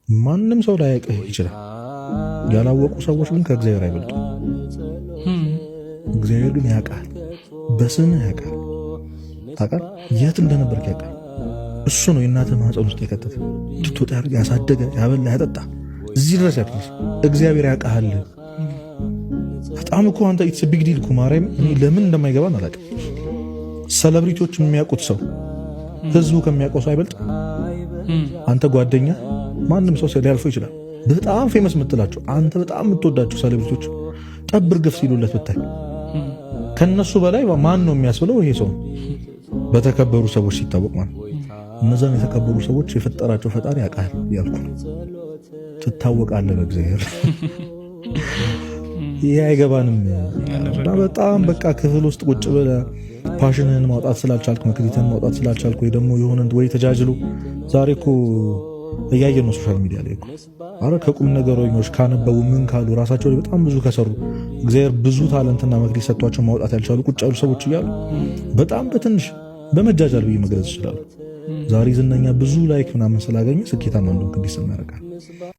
ማንም ሰው ላያውቅህ ይችላል። ያላወቁ ሰዎች ግን ከእግዚአብሔር አይበልጡ። እግዚአብሔር ግን ያውቃል፣ በስምህ ያውቃል። ታውቃለህ፣ የት እንደነበርክ ያውቃል። እሱ ነው የእናትህ ማህፀን ውስጥ የከተተ እንድትወጣ ያሳደገ፣ ያበላ፣ ያጠጣ እዚህ ድረስ ያደረሰ እግዚአብሔር ያውቃል። በጣም እኮ አንተ ኢትስ ቢግ ዲል እኮ ማርያም። እኔ ለምን እንደማይገባን አላውቅም። ሰለብሪቲዎች የሚያውቁት ሰው ህዝቡ ከሚያውቀው ሰው አይበልጥ። አንተ ጓደኛ ማንም ሰው ሊያልፈው ይችላል። በጣም ፌመስ የምትላቸው አንተ በጣም የምትወዳቸው ሰለብሪቲዎች ጠብር ግፍ ሲሉለት ብታይ ከነሱ በላይ ማን ነው የሚያስብለው? ይሄ ሰው በተከበሩ ሰዎች ሲታወቅ ማለት እነዛን የተከበሩ ሰዎች የፈጠራቸው ፈጣሪ ያውቃል ያልኩ ትታወቃለህ በእግዚአብሔር። ይሄ አይገባንም። በጣም በቃ ክፍል ውስጥ ቁጭ ብለህ ፓሽንህን ማውጣት ስላልቻልክ፣ መክሊትህን ማውጣት ስላልቻልክ ወይ ደግሞ የሆነ ወይ ተጃጅሉ ዛሬ እኮ እያየን ነው ሶሻል ሚዲያ ላይ እኮ አረ ከቁም ነገረኞች ካነበቡ ምን ካሉ ራሳቸው ላይ በጣም ብዙ ከሰሩ እግዚአብሔር ብዙ ታለንትና መክሊት ሰጥቷቸው ማውጣት ያልቻሉ ቁጭ ያሉ ሰዎች እያሉ በጣም በትንሽ በመጃጃል ብዬ መግለጽ ይችላሉ። ዛሬ ዝነኛ ብዙ ላይክ ምናምን ስላገኘ ስኬታማ እንደሆንክ እንዲሰማ ያደርጋል።